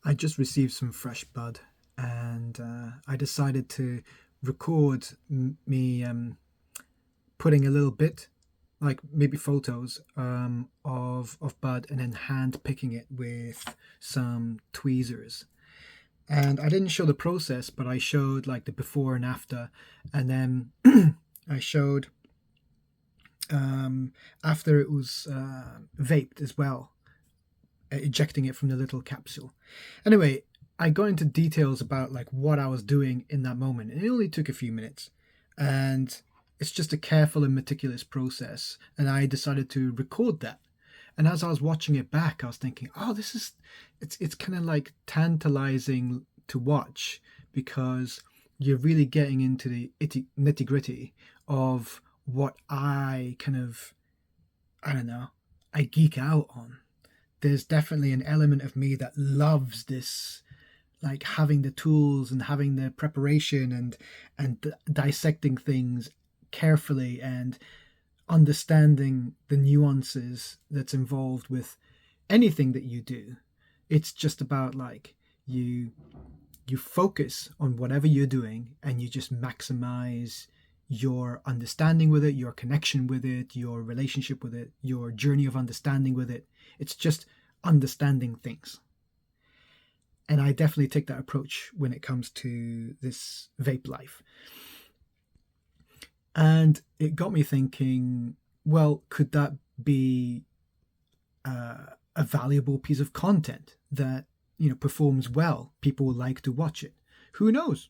I just received some fresh bud, and I decided to record me putting a little bit, like maybe photos of bud, and then hand picking it with some tweezers. And I didn't show the process, but I showed like the before and after, and then I showed after it was vaped as well, ejecting it from the little capsule. Anyway, I got into details about like what I was doing in that moment, and it only took a few minutes. And it's just a careful and meticulous process. And I decided to record that. And as I was watching it back, I was thinking, oh, this is it's kind of like tantalizing to watch because you're really getting into the nitty gritty of what I kind of, I don't know, I geek out on. There's definitely an element of me that loves this, like having the tools and having the preparation and dissecting things carefully and understanding the nuances that's involved with anything that you do. It's just about like you focus on whatever you're doing and you just maximize your understanding with it, your connection with it, your relationship with it, your journey of understanding with it. It's just understanding things. And I definitely take that approach when it comes to this vape life. And it got me thinking, well, could that be a valuable piece of content that, performs well? People will like to watch it. Who knows?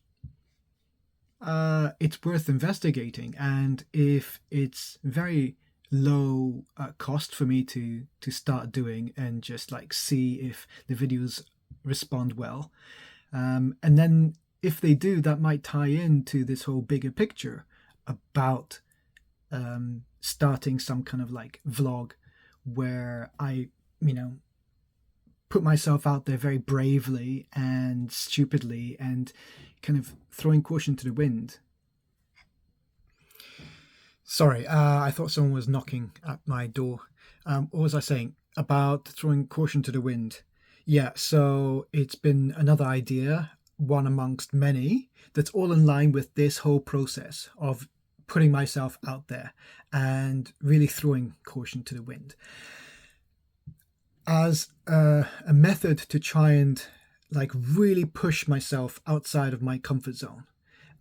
It's worth investigating. And if it's very low cost for me to start doing and just like see if the videos respond well, and then if they do, that might tie into this whole bigger picture about starting some kind of like vlog where I, put myself out there very bravely and stupidly and kind of throwing caution to the wind. Sorry, I thought someone was knocking at my door. What was I saying about throwing caution to the wind? Yeah, so it's been another idea, one amongst many, that's all in line with this whole process of putting myself out there and really throwing caution to the wind as a method to try and like really push myself outside of my comfort zone.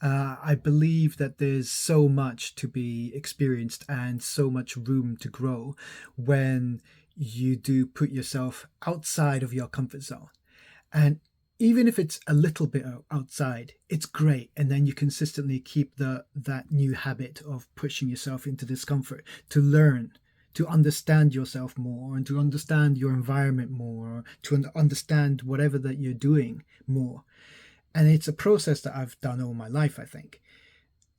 I believe that there's so much to be experienced and so much room to grow when you do put yourself outside of your comfort zone. And even if it's a little bit outside, it's great. And then you consistently keep that new habit of pushing yourself into discomfort to learn, to understand yourself more and to understand your environment more, to understand whatever that you're doing more. And it's a process that I've done all my life, I think.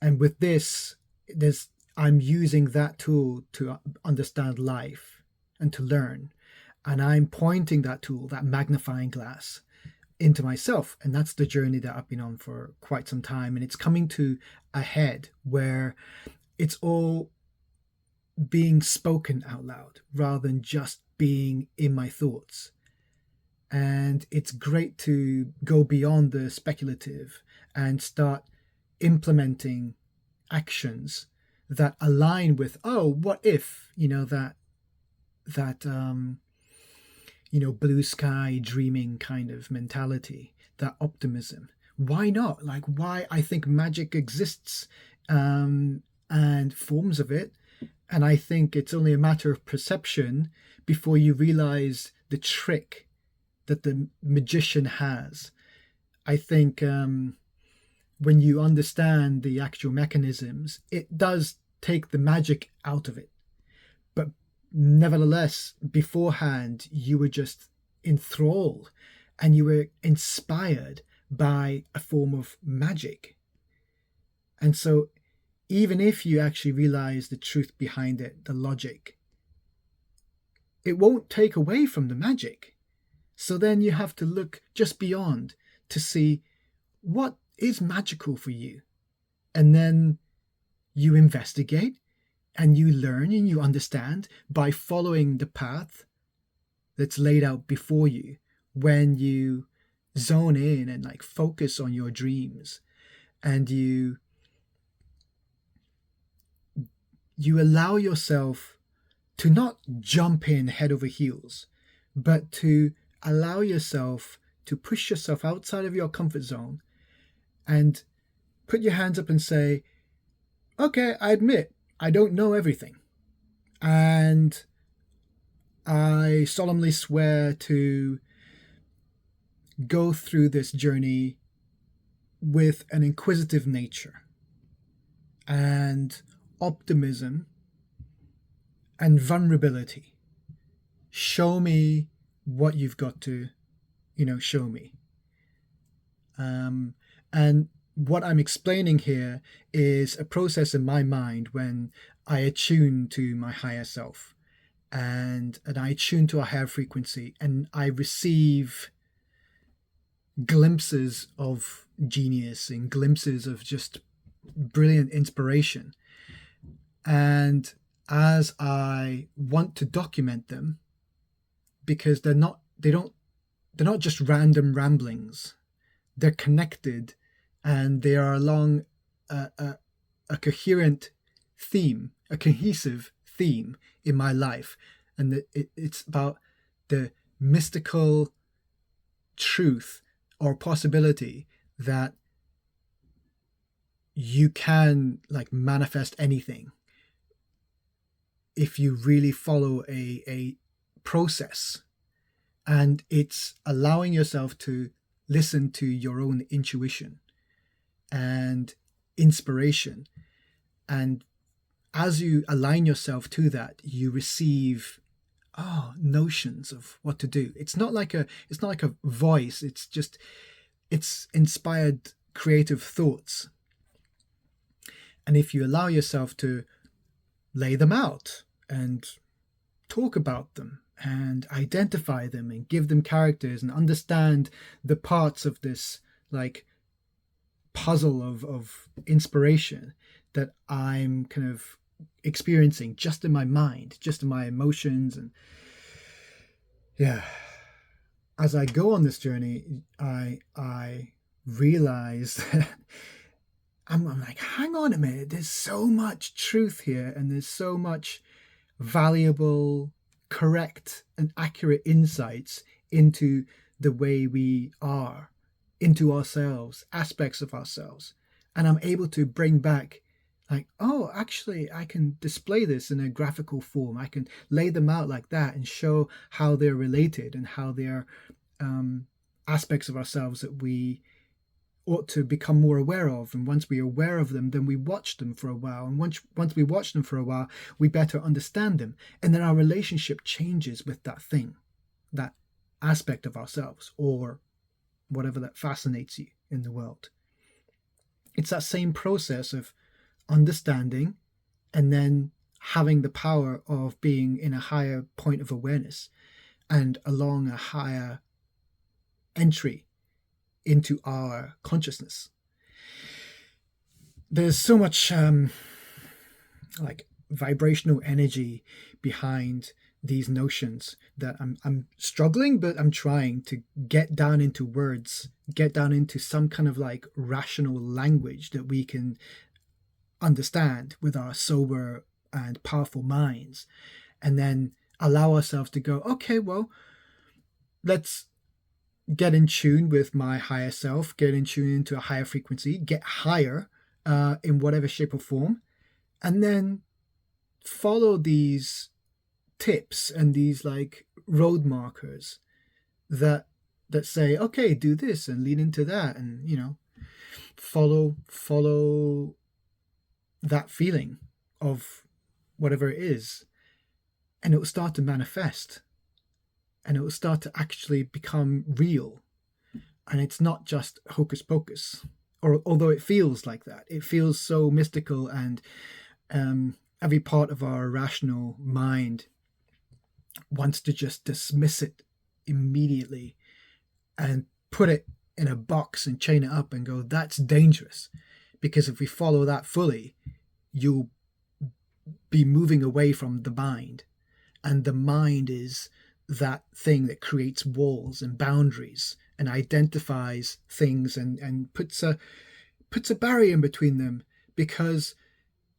And with this, I'm using that tool to understand life and to learn. And I'm pointing that tool, that magnifying glass, into myself. And that's the journey that I've been on for quite some time. And it's coming to a head where it's all being spoken out loud rather than just being in my thoughts. And it's great to go beyond the speculative and start implementing actions that align with, oh, what if, that blue sky dreaming kind of mentality, that optimism. Why not? Like, why I think magic exists, and forms of it. And I think it's only a matter of perception before you realize the trick that the magician has. I think when you understand the actual mechanisms, it does take the magic out of it. But nevertheless, beforehand, you were just enthralled and you were inspired by a form of magic. And so even if you actually realize the truth behind it, the logic, it won't take away from the magic. So then you have to look just beyond to see what is magical for you. And then you investigate and you learn and you understand by following the path that's laid out before you when you zone in and like focus on your dreams, and you allow yourself to not jump in head over heels, but to allow yourself to push yourself outside of your comfort zone and put your hands up and say, okay, I admit I don't know everything. And I solemnly swear to go through this journey with an inquisitive nature and optimism and vulnerability. Show me what you've got to, show me. And what I'm explaining here is a process in my mind when I attune to my higher self, and I attune to a higher frequency, and I receive glimpses of genius and glimpses of just brilliant inspiration. And as I want to document them, because they're not just random ramblings, they're connected, and they are along a coherent theme, a cohesive theme in my life. And it's about the mystical truth or possibility that you can like manifest anything if you really follow a process. And it's allowing yourself to listen to your own intuition and inspiration. And as you align yourself to that, you receive notions of what to do. It's not like a voice. It's inspired creative thoughts. And if you allow yourself to lay them out and talk about them and identify them and give them characters and understand the parts of this like puzzle of inspiration that I'm kind of experiencing just in my mind, just in my emotions. And yeah, as I go on this journey, I realize that I'm like, hang on a minute, there's so much truth here, and there's so much valuable, correct, and accurate insights into the way we are, into ourselves, aspects of ourselves. And I'm able to bring back, like, oh, actually, I can display this in a graphical form. I can lay them out like that and show how they're related and how they're aspects of ourselves that we ought to become more aware of. And once we're aware of them, then we watch them for a while. And once we watch them for a while, we better understand them. And then our relationship changes with that thing, that aspect of ourselves, or whatever that fascinates you in the world. It's that same process of understanding and then having the power of being in a higher point of awareness and along a higher entry into our consciousness. There's so much like vibrational energy behind these notions that I'm struggling, but I'm trying to get down into words, get down into some kind of like rational language that we can understand with our sober and powerful minds, and then allow ourselves to go, okay, well, let's get in tune with my higher self, get in tune into a higher frequency, get higher in whatever shape or form, and then follow these tips and these like road markers that say, okay, do this and lean into that, and follow that feeling of whatever it is, and it will start to manifest, and it will start to actually become real. And it's not just hocus pocus, or although it feels like that, it feels so mystical, and every part of our rational mind wants to just dismiss it immediately and put it in a box and chain it up and go, that's dangerous, because if we follow that fully, you'll be moving away from the mind, and the mind is that thing that creates walls and boundaries and identifies things and puts a barrier in between them because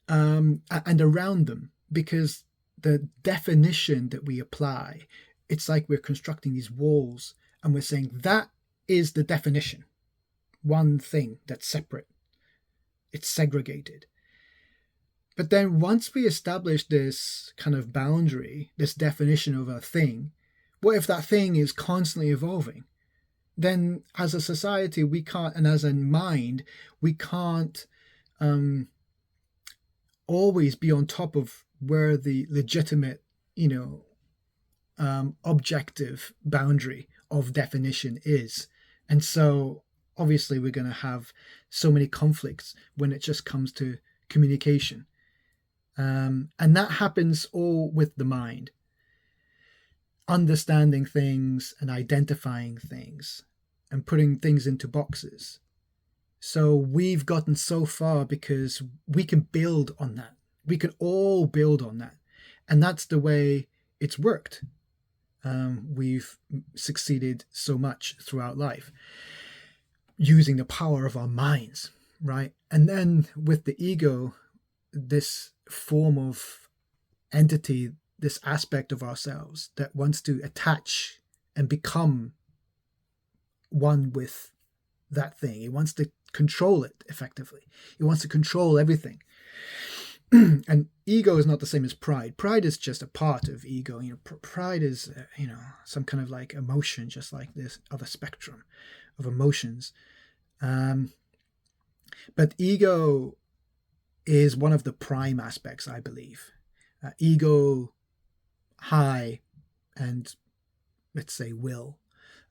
and around them, because the definition that we apply, it's like we're constructing these walls and we're saying that is the definition, one thing that's separate, it's segregated. But then once we establish this kind of boundary, this definition of a thing, what if that thing is constantly evolving? Then as a society, we can't, and as a mind, we can't always be on top of where the legitimate, objective boundary of definition is. And so obviously we're going to have so many conflicts when it just comes to communication. And that happens all with the mind. Understanding things and identifying things and putting things into boxes. So we've gotten so far because we can build on that. We can all build on that. And that's the way it's worked. We've succeeded so much throughout life using the power of our minds, right? And then with the ego, this form of entity, this aspect of ourselves that wants to attach and become one with that thing. It wants to control it effectively. It wants to control everything. And ego is not the same as pride. Pride is just a part of ego. Pride is, some kind of like emotion, just like this other spectrum of emotions. But ego is one of the prime aspects, I believe. Ego, high, and let's say will.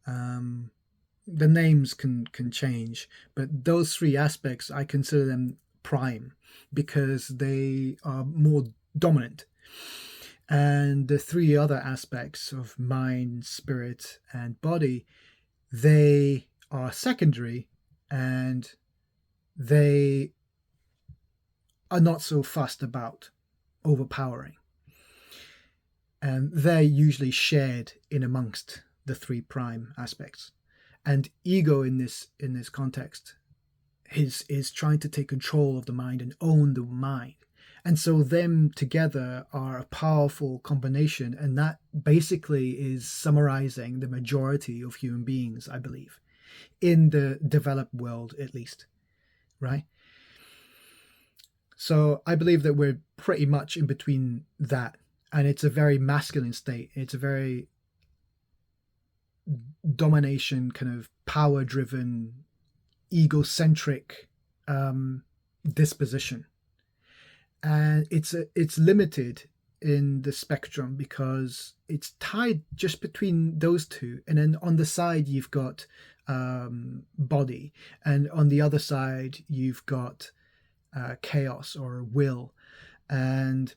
The names can change, but those three aspects, I consider them prime because they are more dominant. And the three other aspects of mind, spirit, and body, they are secondary, and they are not so fussed about overpowering. And they're usually shared in amongst the three prime aspects. And ego in this context is trying to take control of the mind and own the mind. And so them together are a powerful combination, and that basically is summarizing the majority of human beings, I believe, in the developed world at least, right? So I believe that we're pretty much in between that, and it's a very masculine state. It's a very domination, kind of power-driven, egocentric disposition. And it's limited in the spectrum because it's tied just between those two. And then on the side, you've got body. And on the other side, you've got chaos or will. And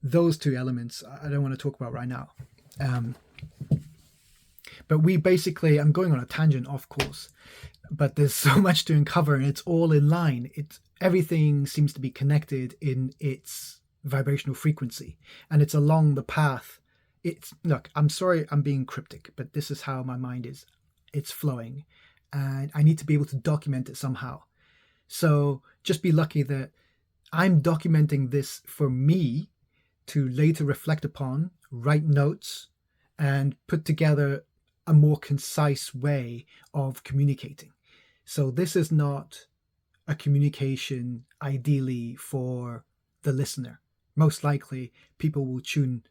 those two elements, I don't want to talk about right now. But we basically, I'm going on a tangent, of course, but there's so much to uncover and it's all in line. Everything seems to be connected in its vibrational frequency, and it's along the path. Look, I'm sorry I'm being cryptic, but this is how my mind is. It's flowing, and I need to be able to document it somehow. So just be lucky that I'm documenting this for me to later reflect upon, write notes, and put together a more concise way of communicating. So this is not a communication ideally for the listener. Most likely people will tune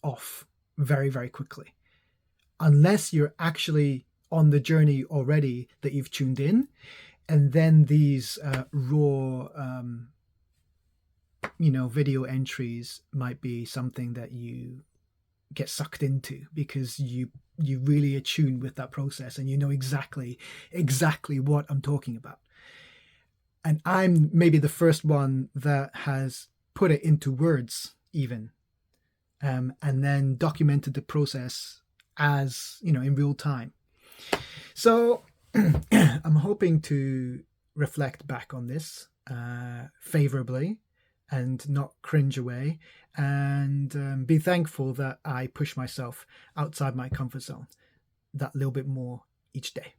off very, very quickly. Unless you're actually on the journey already that you've tuned in, and then these raw video entries might be something that you get sucked into because you really attune with that process and you know exactly what I'm talking about. And I'm maybe the first one that has put it into words even, and then documented the process as, in real time. So I'm hoping to reflect back on this favorably and not cringe away, and be thankful that I push myself outside my comfort zone that little bit more each day.